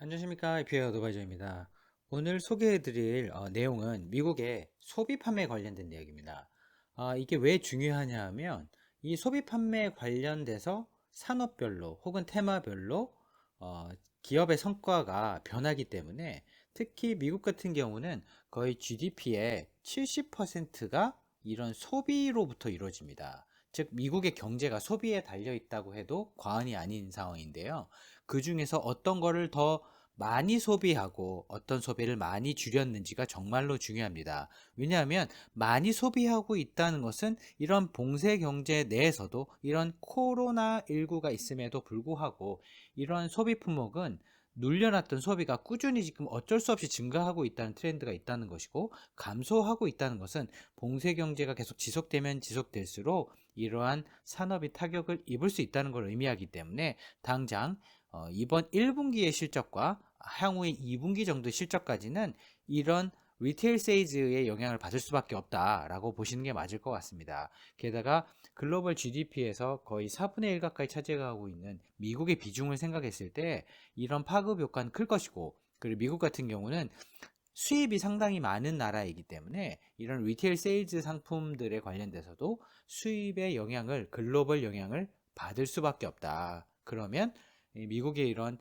안녕하십니까. 이피아 어드바이저입니다. 오늘 소개해드릴 내용은 미국의 소비 판매 관련된 내용입니다. 이게 왜 중요하냐 하면 이 소비 판매 관련돼서 산업별로 혹은 테마별로 어, 기업의 성과가 변하기 때문에 특히 미국 같은 경우는 거의 GDP의 70%가 이런 소비로부터 이루어집니다. 즉 미국의 경제가 소비에 달려 있다고 해도 과언이 아닌 상황인데요. 그 중에서 어떤 거를 더 많이 소비하고 어떤 소비를 많이 줄였는지가 정말로 중요합니다. 왜냐하면 많이 소비하고 있다는 것은 이런 봉쇄 경제 내에서도 이런 코로나19가 있음에도 불구하고 이런 소비 품목은 눌려놨던 소비가 꾸준히 지금 어쩔 수 없이 증가하고 있다는 트렌드가 있다는 것이고, 감소하고 있다는 것은 봉쇄 경제가 계속 지속되면 지속될수록 이러한 산업이 타격을 입을 수 있다는 걸 의미하기 때문에 당장 이번 1분기의 실적과 향후의 2분기 정도 실적까지는 이런 리테일 세일즈의 영향을 받을 수밖에 없다라고 보시는 게 맞을 것 같습니다. 게다가 글로벌 GDP에서 거의 4분의 1 가까이 차지하고 있는 미국의 비중을 생각했을 때 이런 파급 효과는 클 것이고, 그리고 미국 같은 경우는 수입이 상당히 많은 나라이기 때문에 이런 리테일 세일즈 상품들에 관련돼서도 수입의 영향을, 글로벌 영향을 받을 수밖에 없다. 그러면 미국의 이런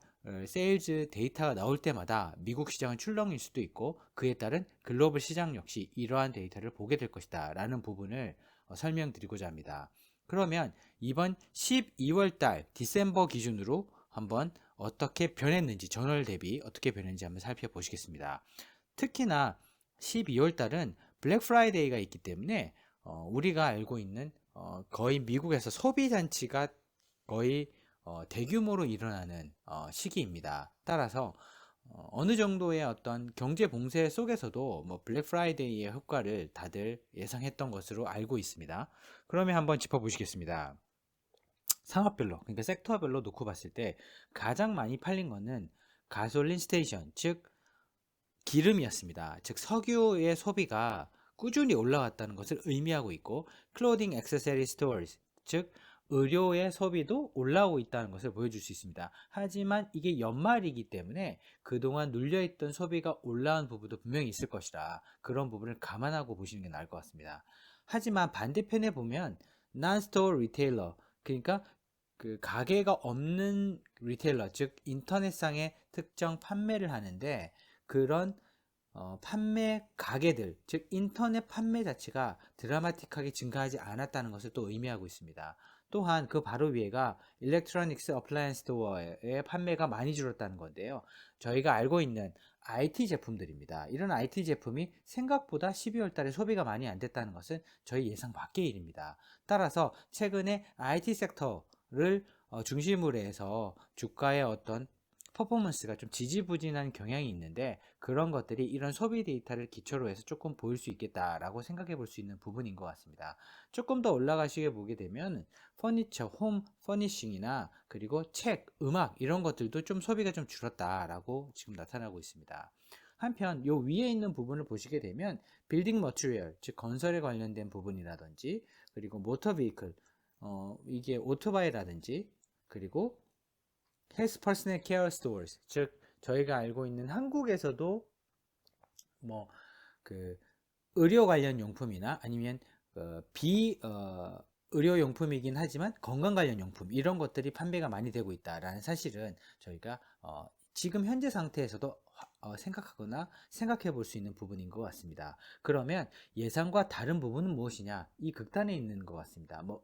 세일즈 데이터가 나올 때마다 미국 시장은 출렁일 수도 있고, 그에 따른 글로벌 시장 역시 이러한 데이터를 보게 될 것이다 라는 부분을 설명드리고자 합니다. 그러면 이번 12월 달 디셈버 기준으로 한번 어떻게 변했는지, 전월 대비 어떻게 변했는지 한번 살펴보시겠습니다. 특히나 12월 달은 블랙 프라이데이가 있기 때문에 우리가 알고 있는 거의 미국에서 소비 잔치가 거의 대규모로 일어나는 시기입니다. 따라서 어느 정도의 어떤 경제 봉쇄 속에서도 뭐 블랙 프라이데이의 효과를 다들 예상했던 것으로 알고 있습니다. 그러면 한번 짚어보시겠습니다. 산업별로, 그러니까 섹터별로 놓고 봤을 때 가장 많이 팔린 거는 가솔린 스테이션, 즉 기름이었습니다. 즉 석유의 소비가 꾸준히 올라왔다는 것을 의미하고 있고, 클로딩 액세서리 스토어즈, 즉 의료의 소비도 올라오고 있다는 것을 보여줄 수 있습니다. 하지만 이게 연말이기 때문에 그동안 눌려있던 소비가 올라온 부분도 분명히 있을 것이라 그런 부분을 감안하고 보시는 게 나을 것 같습니다. 하지만 반대편에 보면 non-store retailer, 그러니까 그 가게가 없는 리테일러, 즉 인터넷상의 특정 판매를 하는데 그런 판매 가게들, 즉 인터넷 판매 자체가 드라마틱하게 증가하지 않았다는 것을 또 의미하고 있습니다. 또한 그 바로 위에가 일렉트로닉스 어플라이언스 스토어의 판매가 많이 줄었다는 건데요. 저희가 알고 있는 IT 제품들입니다. 이런 IT 제품이 생각보다 12월 달에 소비가 많이 안 됐다는 것은 저희 예상 밖의 일입니다. 따라서 최근에 IT 섹터를 중심으로 해서 주가의 어떤 퍼포먼스가 좀 지지부진한 경향이 있는데, 그런 것들이 이런 소비 데이터를 기초로 해서 조금 보일 수 있겠다라고 생각해 볼 수 있는 부분인 것 같습니다. 조금 더 올라가시게 보게 되면 퍼니처, 홈 퍼니싱이나 그리고 책, 음악 이런 것들도 좀 소비가 좀 줄었다라고 지금 나타나고 있습니다. 한편 요 위에 있는 부분을 보시게 되면 빌딩 머티리얼, 즉 건설에 관련된 부분이라든지, 그리고 모터 비클, 이게 오토바이라든지, 그리고 헬스 퍼스널 케어 스토어스, 즉 저희가 알고 있는 한국에서도 뭐 그 의료 관련 용품이나 아니면 비 의료 용품이긴 하지만 건강 관련 용품, 이런 것들이 판매가 많이 되고 있다라는 사실은 저희가 지금 현재 상태에서도 생각하거나 생각해 볼 수 있는 부분인 것 같습니다. 그러면 예상과 다른 부분은 무엇이냐? 이 극단에 있는 것 같습니다. 뭐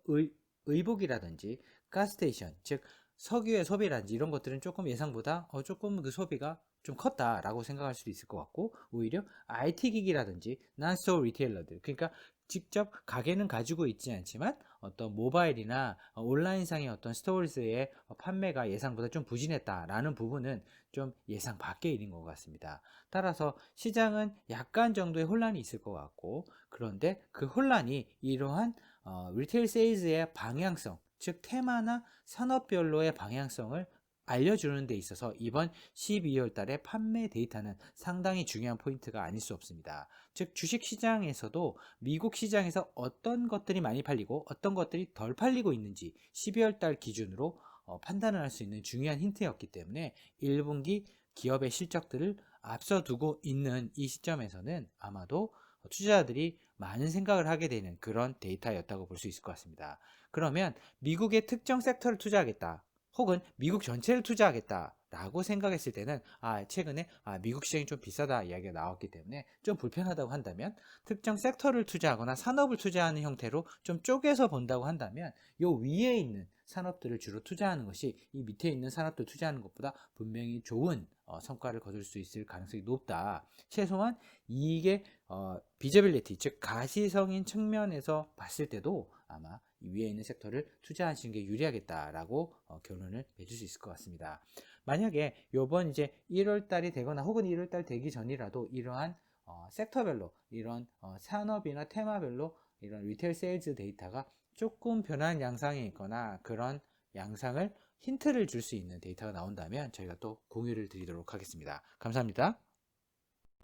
의복이라든지 가스테이션, 즉 석유의 소비라든지 이런 것들은 조금 예상보다 조금 그 소비가 좀 컸다라고 생각할 수도 있을 것 같고, 오히려 IT 기기라든지 난스토어 리테일러들, 그러니까 직접 가게는 가지고 있지 않지만 어떤 모바일이나 온라인상의 어떤 스토어즈의 판매가 예상보다 좀 부진했다라는 부분은 좀 예상 밖의 일인 것 같습니다. 따라서 시장은 약간 정도의 혼란이 있을 것 같고, 그런데 그 혼란이 이러한 리테일 세일즈의 방향성, 즉 테마나 산업별로의 방향성을 알려주는 데 있어서 이번 12월 달의 판매 데이터는 상당히 중요한 포인트가 아닐 수 없습니다. 즉 주식시장에서도 미국 시장에서 어떤 것들이 많이 팔리고 어떤 것들이 덜 팔리고 있는지 12월 달 기준으로 판단을 할 수 있는 중요한 힌트였기 때문에 1분기 기업의 실적들을 앞서두고 있는 이 시점에서는 아마도 투자자들이 많은 생각을 하게 되는 그런 데이터였다고 볼 수 있을 것 같습니다. 그러면 미국의 특정 섹터를 투자하겠다, 혹은 미국 전체를 투자하겠다 라고 생각했을 때는 최근에 미국 시장이 좀 비싸다 이야기가 나왔기 때문에 좀 불편하다고 한다면, 특정 섹터를 투자하거나 산업을 투자하는 형태로 좀 쪼개서 본다고 한다면 요 위에 있는 산업들을 주로 투자하는 것이 이 밑에 있는 산업들 투자하는 것보다 분명히 좋은 성과를 거둘 수 있을 가능성이 높다. 최소한 이게 비저빌리티, 즉 가시성인 측면에서 봤을 때도 아마 이 위에 있는 섹터를 투자하시는 게 유리하겠다라고 결론을 내줄 수 있을 것 같습니다. 만약에 요번 이제 1월 달이 되거나 혹은 1월 달 되기 전이라도 이러한 섹터별로, 이런 산업이나 테마별로 이런 리테일 세일즈 데이터가 조금 변한 양상이 있거나 그런 양상을 힌트를 줄 수 있는 데이터가 나온다면 저희가 또 공유를 드리도록 하겠습니다. 감사합니다.